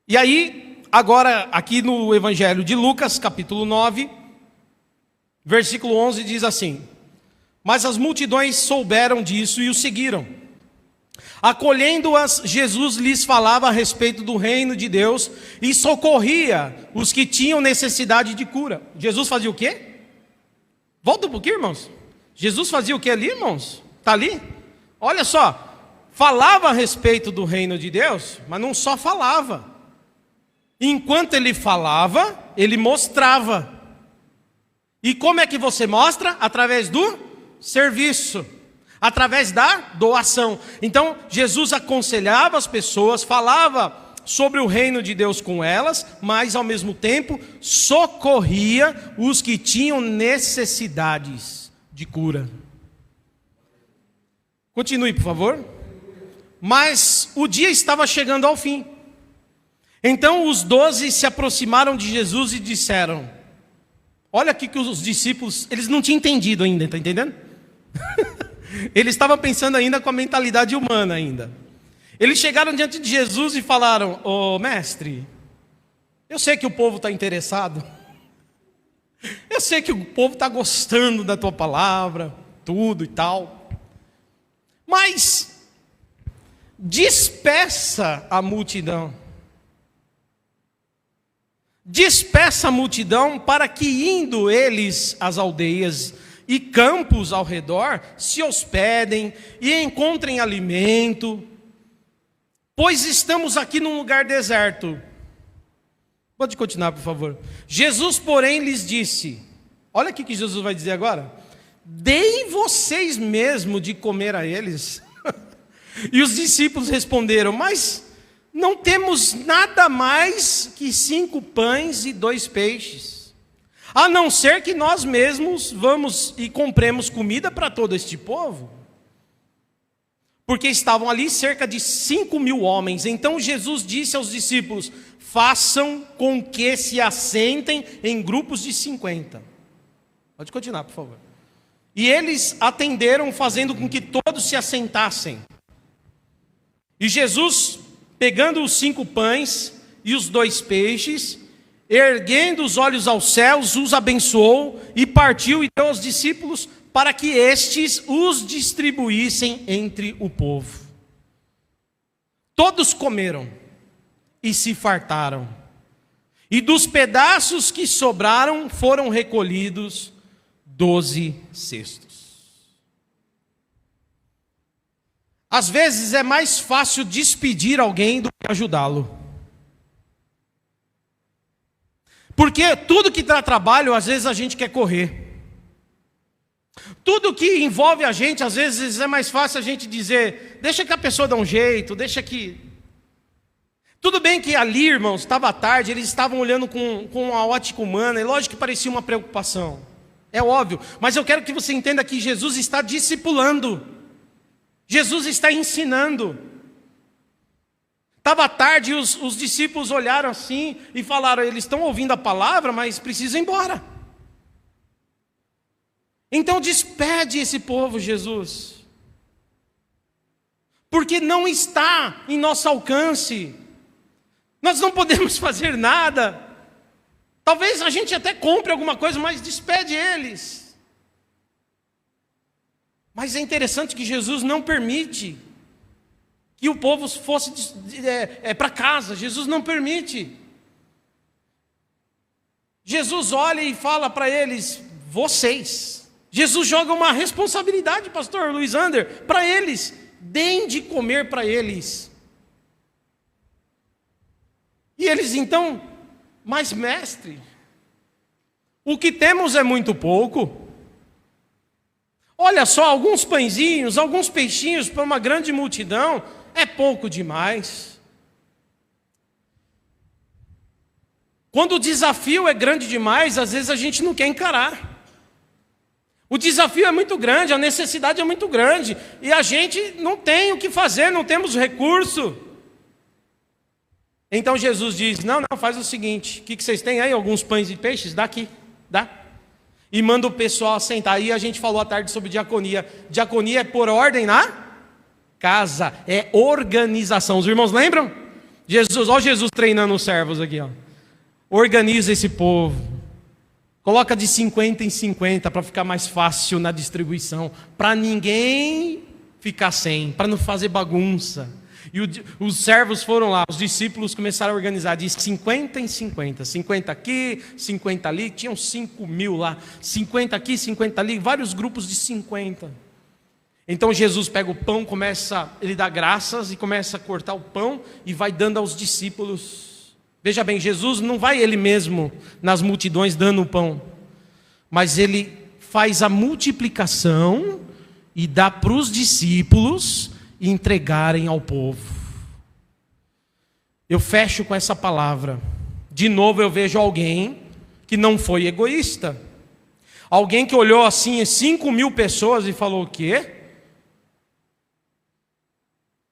E aí, agora aqui no Evangelho de Lucas, capítulo 9, versículo 11 diz assim: mas as multidões souberam disso e o seguiram. Acolhendo-as, Jesus lhes falava a respeito do reino de Deus e socorria os que tinham necessidade de cura. Jesus fazia o quê? Volta um pouquinho, irmãos. Jesus fazia o que ali, irmãos? Está ali? Olha só, falava a respeito do reino de Deus, mas não só falava. Enquanto ele falava, ele mostrava. E como é que você mostra? Através do serviço, através da doação. Então, Jesus aconselhava as pessoas, falava sobre o reino de Deus com elas, mas ao mesmo tempo socorria os que tinham necessidades de cura. Continue, por favor. Mas o dia estava chegando ao fim. Então os 12 se aproximaram de Jesus e disseram: olha aqui que os discípulos, eles não tinham entendido ainda, está entendendo? Eles estavam pensando ainda com a mentalidade humana ainda. Eles chegaram diante de Jesus e falaram: ô mestre, eu sei que o povo está interessado, eu sei que o povo está gostando da tua palavra, tudo e tal, mas despeça a multidão. Despeça a multidão para que, indo eles às aldeias e campos ao redor, se hospedem e encontrem alimento, pois estamos aqui num lugar deserto. Pode continuar, por favor. Jesus, porém, lhes disse, olha o que Jesus vai dizer agora: deem vocês mesmo de comer a eles. E os discípulos responderam: mas não temos nada mais que 5 pães e 2 peixes, a não ser que nós mesmos vamos e compremos comida para todo este povo. Porque estavam ali cerca de 5.000 homens. Então Jesus disse aos discípulos: façam com que se assentem em grupos de 50. Pode continuar, por favor. E eles atenderam, fazendo com que todos se assentassem. E Jesus, pegando os 5 pães e os 2 peixes, erguendo os olhos aos céus, os abençoou e partiu e deu aos discípulos para que estes os distribuíssem entre o povo. Todos comeram e se fartaram, e dos pedaços que sobraram foram recolhidos 12 cestos. Às vezes é mais fácil despedir alguém do que ajudá-lo. Porque tudo que dá trabalho, às vezes a gente quer correr. Tudo que envolve a gente, às vezes é mais fácil a gente dizer: deixa que a pessoa dá um jeito, deixa que... Tudo bem que ali, irmãos, estava tarde, eles estavam olhando com a ótica humana, e lógico que parecia uma preocupação. É óbvio, mas eu quero que você entenda que Jesus está discipulando. Jesus está ensinando. Estava tarde e os discípulos olharam assim e falaram: eles estão ouvindo a palavra, mas precisam ir embora. Então despede esse povo, Jesus. Porque não está em nosso alcance. Nós não podemos fazer nada. Talvez a gente até compre alguma coisa, mas despede eles. Mas é interessante que Jesus não permite que o povo fosse para casa. Jesus não permite. Jesus olha e fala para eles: vocês. Jesus joga uma responsabilidade, pastor Luiz Ander, para eles. Deem de comer para eles. E eles então: mas mestre, o que temos é muito pouco. Olha só, alguns pãezinhos, alguns peixinhos para uma grande multidão é pouco demais. Quando o desafio é grande demais, às vezes a gente não quer encarar. O desafio é muito grande, a necessidade é muito grande, e a gente não tem o que fazer, não temos recurso. Então Jesus diz: não, faz o seguinte, o que vocês têm aí? Alguns pães e peixes? Dá aqui, dá. E manda o pessoal assentar. Aí a gente falou à tarde sobre diaconia. Diaconia é por ordem na casa, é organização. Os irmãos lembram? Olha Jesus treinando os servos aqui, ó. Organiza esse povo. Coloca de 50 em 50 para ficar mais fácil na distribuição, para ninguém ficar sem, para não fazer bagunça. E os servos foram lá, os discípulos começaram a organizar de 50 em 50, 50 aqui, 50 ali, tinham 5.000 lá, 50 aqui, 50 ali, vários grupos de 50. Então Jesus pega o pão, ele dá graças e começa a cortar o pão e vai dando aos discípulos. Veja bem, Jesus não vai ele mesmo nas multidões dando o pão, mas ele faz a multiplicação e dá para os discípulos entregarem ao povo. Eu fecho com essa palavra. De novo eu vejo alguém que não foi egoísta. Alguém que olhou assim 5.000 pessoas e falou: o quê?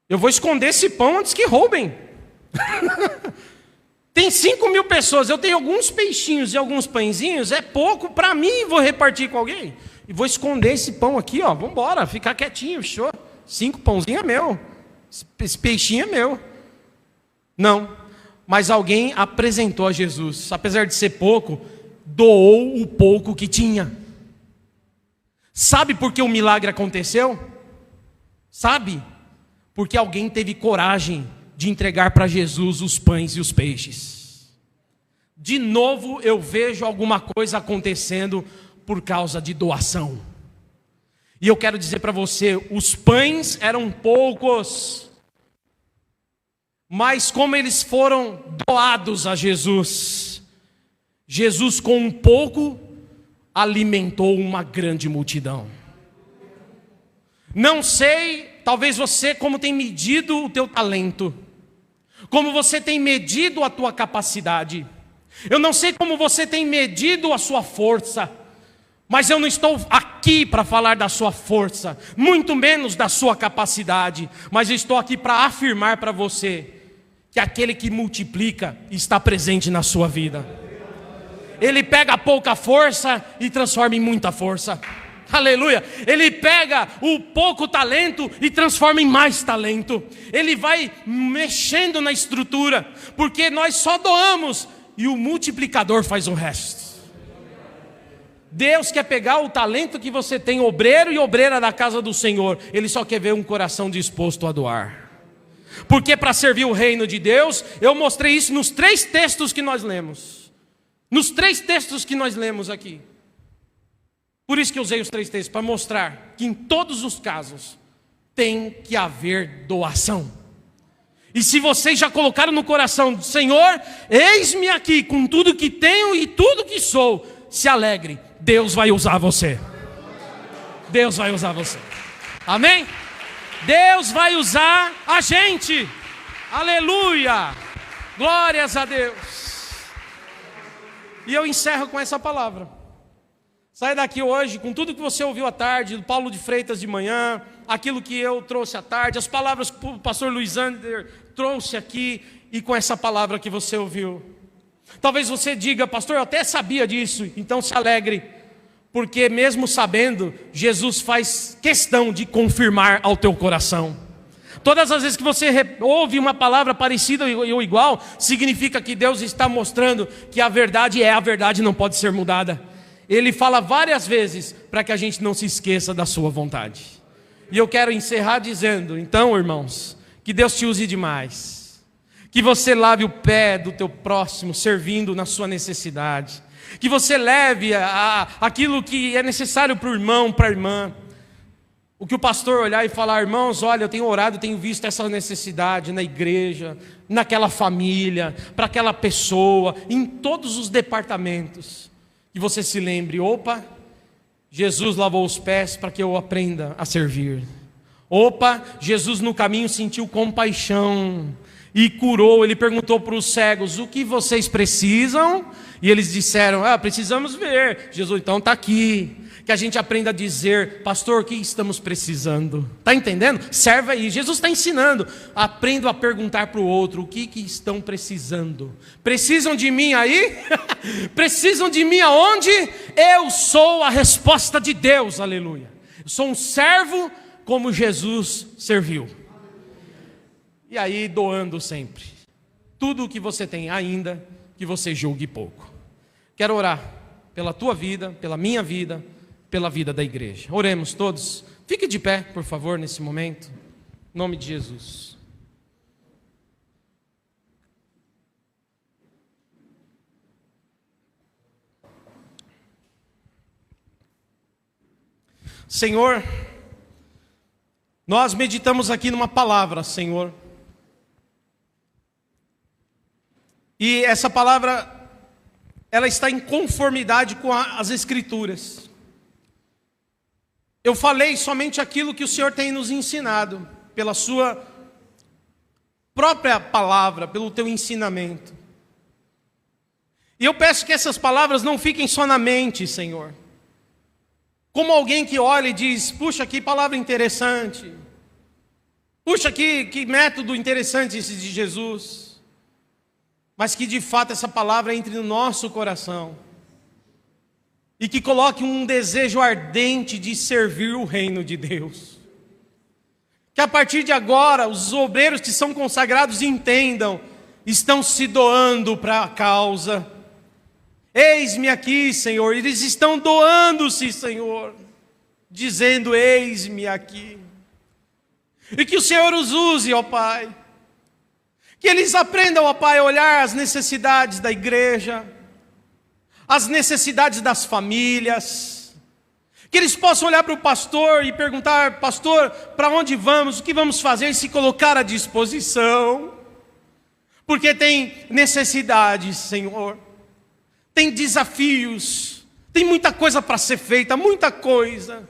Eu vou esconder esse pão antes que roubem. Tem 5.000 pessoas, eu tenho alguns peixinhos e alguns pãezinhos, é pouco para mim, vou repartir com alguém. E vou esconder esse pão aqui, ó, vamos embora, ficar quietinho, show. 5 pãozinhos é meu, esse peixinho é meu. Não, mas alguém apresentou a Jesus, apesar de ser pouco, doou o pouco que tinha. Sabe por que o milagre aconteceu? Sabe? Porque alguém teve coragem de entregar para Jesus os pães e os peixes. De novo eu vejo alguma coisa acontecendo por causa de doação. E eu quero dizer para você, os pães eram poucos, mas como eles foram doados a Jesus, Jesus com um pouco alimentou uma grande multidão. Não sei, talvez você como tem medido o teu talento, como você tem medido a tua capacidade. Eu não sei como você tem medido a sua força, mas eu não estou aqui para falar da sua força, muito menos da sua capacidade, mas eu estou aqui para afirmar para você que aquele que multiplica está presente na sua vida. Ele pega a pouca força e transforma em muita força. Aleluia. Ele pega o pouco talento e transforma em mais talento. Ele vai mexendo na estrutura, porque nós só doamos e o multiplicador faz o resto. Deus quer pegar o talento que você tem, obreiro e obreira da casa do Senhor. Ele só quer ver um coração disposto a doar. Porque para servir o reino de Deus, eu mostrei isso nos 3 textos que nós lemos. Nos 3 textos que nós lemos aqui. Por isso que eu usei os 3 textos, para mostrar que em todos os casos tem que haver doação. E se vocês já colocaram no coração, Senhor, eis-me aqui com tudo que tenho e tudo que sou, se alegre, Deus vai usar você. Deus vai usar você. Amém? Deus vai usar a gente. Aleluia. Glórias a Deus. E eu encerro com essa palavra. Sai daqui hoje com tudo que você ouviu à tarde, do Paulo de Freitas de manhã, aquilo que eu trouxe à tarde, as palavras que o pastor Luiz Ander trouxe aqui, e com essa palavra que você ouviu. Talvez você diga: pastor, eu até sabia disso, então se alegre, porque mesmo sabendo, Jesus faz questão de confirmar ao teu coração. Todas as vezes que você ouve uma palavra parecida ou igual, significa que Deus está mostrando que a verdade é a verdade, não pode ser mudada. Ele fala várias vezes para que a gente não se esqueça da sua vontade. E eu quero encerrar dizendo, então, irmãos, que Deus te use demais. Que você lave o pé do teu próximo, servindo na sua necessidade. Que você leve aquilo que é necessário para o irmão, para a irmã. O que o pastor olhar e falar: irmãos, olha, eu tenho orado, tenho visto essa necessidade na igreja, naquela família, para aquela pessoa, em todos os departamentos. Que você se lembre: opa, Jesus lavou os pés para que eu aprenda a servir. Opa, Jesus no caminho sentiu compaixão e curou. Ele perguntou para os cegos: o que vocês precisam? E eles disseram: precisamos ver. Jesus: então está aqui. Que a gente aprenda a dizer: pastor, o que estamos precisando? Está entendendo? Serve aí. Jesus está ensinando. Aprenda a perguntar para o outro: o que estão precisando? Precisam de mim aí? Precisam de mim aonde? Eu sou a resposta de Deus, aleluia. Eu sou um servo como Jesus serviu. E aí, doando sempre. Tudo o que você tem, ainda que você julgue pouco. Quero orar pela tua vida, pela minha vida, pela vida da igreja. Oremos todos. Fique de pé, por favor, nesse momento. Em nome de Jesus. Senhor, nós meditamos aqui numa palavra, Senhor. E essa palavra, ela está em conformidade com as Escrituras. Eu falei somente aquilo que o Senhor tem nos ensinado, pela sua própria palavra, pelo teu ensinamento. E eu peço que essas palavras não fiquem só na mente, Senhor. Como alguém que olha e diz: puxa, que palavra interessante. Puxa, que método interessante esse de Jesus. Mas que de fato essa palavra entre no nosso coração. E que coloque um desejo ardente de servir o reino de Deus. Que a partir de agora, os obreiros que são consagrados entendam: estão se doando para a causa. Eis-me aqui, Senhor. Eles estão doando-se, Senhor, dizendo: eis-me aqui. E que o Senhor os use, ó Pai. Que eles aprendam, ó Pai, a olhar as necessidades da igreja, as necessidades das famílias. Que eles possam olhar para o pastor e perguntar: pastor, para onde vamos? O que vamos fazer? E se colocar à disposição. Porque tem necessidades, Senhor. Tem desafios, tem muita coisa para ser feita, muita coisa.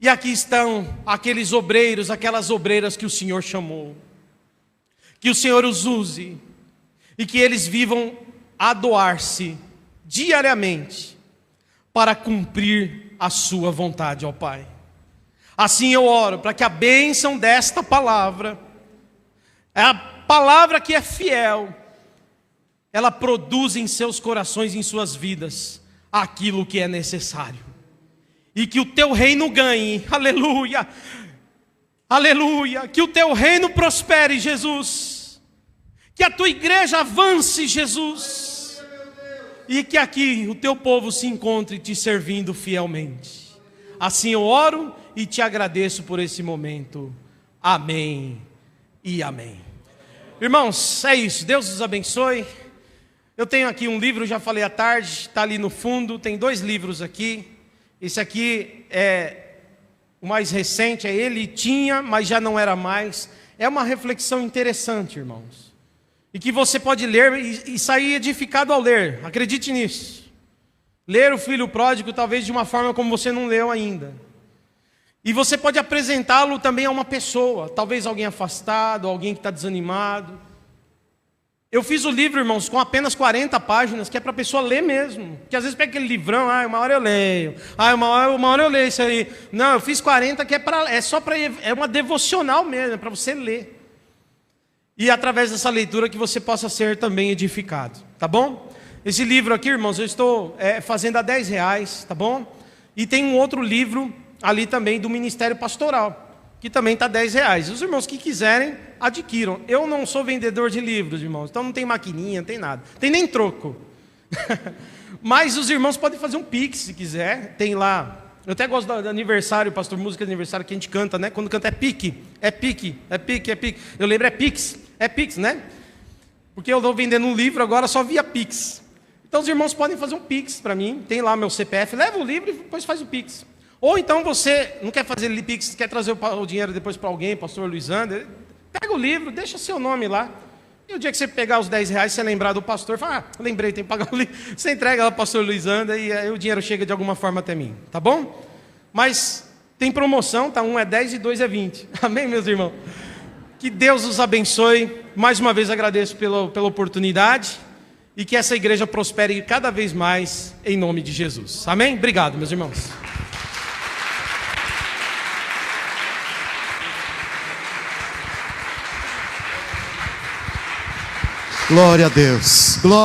E aqui estão aqueles obreiros, aquelas obreiras que o Senhor chamou. Que o Senhor os use e que eles vivam a doar-se diariamente para cumprir a sua vontade, ó Pai. Assim eu oro para que a bênção desta palavra, a palavra que é fiel, ela produz em seus corações, em suas vidas, aquilo que é necessário. E que o teu reino ganhe, aleluia, aleluia. Que o teu reino prospere, Jesus. Que a tua igreja avance, Jesus. E que aqui o teu povo se encontre te servindo fielmente. Assim eu oro e te agradeço por esse momento. Amém e amém. Irmãos, é isso. Deus os abençoe. Eu tenho aqui um livro, já falei à tarde, está ali no fundo, tem 2 livros aqui. Esse aqui é o mais recente, ele tinha, mas já não era mais. É uma reflexão interessante, irmãos. E que você pode ler e sair edificado ao ler, acredite nisso. Ler o Filho Pródigo talvez de uma forma como você não leu ainda. E você pode apresentá-lo também a uma pessoa, talvez alguém afastado, alguém que está desanimado. Eu fiz o livro, irmãos, com apenas 40 páginas, que é para a pessoa ler mesmo. Porque às vezes pega aquele livrão, uma hora eu leio, uma hora eu leio isso aí. Não, eu fiz 40 que é uma devocional mesmo, é para você ler. E através dessa leitura que você possa ser também edificado, tá bom? Esse livro aqui, irmãos, eu estou fazendo a R$10, tá bom? E tem um outro livro ali também do Ministério Pastoral, que também está R$10. Os irmãos que quiserem, adquiram. Eu não sou vendedor de livros, irmãos, então não tem maquininha, não tem nada. Tem nem troco. Mas os irmãos podem fazer um Pix, se quiser. Tem lá, eu até gosto do aniversário, pastor, música de aniversário que a gente canta, né? Quando canta é pique, é pique, é pique, é pique. Eu lembro, é Pix, né? Porque eu estou vendendo um livro agora só via Pix. Então os irmãos podem fazer um Pix para mim. Tem lá meu CPF, leva o livro e depois faz o Pix. Ou então você não quer fazer Pix, quer trazer o dinheiro depois para alguém, pastor Luizander, pega o livro, deixa seu nome lá. E o dia que você pegar os R$10, você lembrar do pastor, fala: lembrei, tem que pagar o livro. Você entrega lá para o pastor Luizander e aí o dinheiro chega de alguma forma até mim, tá bom? Mas tem promoção, tá? 1 é 10 e 2 é 20. Amém, meus irmãos? Que Deus os abençoe. Mais uma vez agradeço pela oportunidade. e que essa igreja prospere cada vez mais em nome de Jesus. Amém? Obrigado, meus irmãos. Glória a Deus. Glória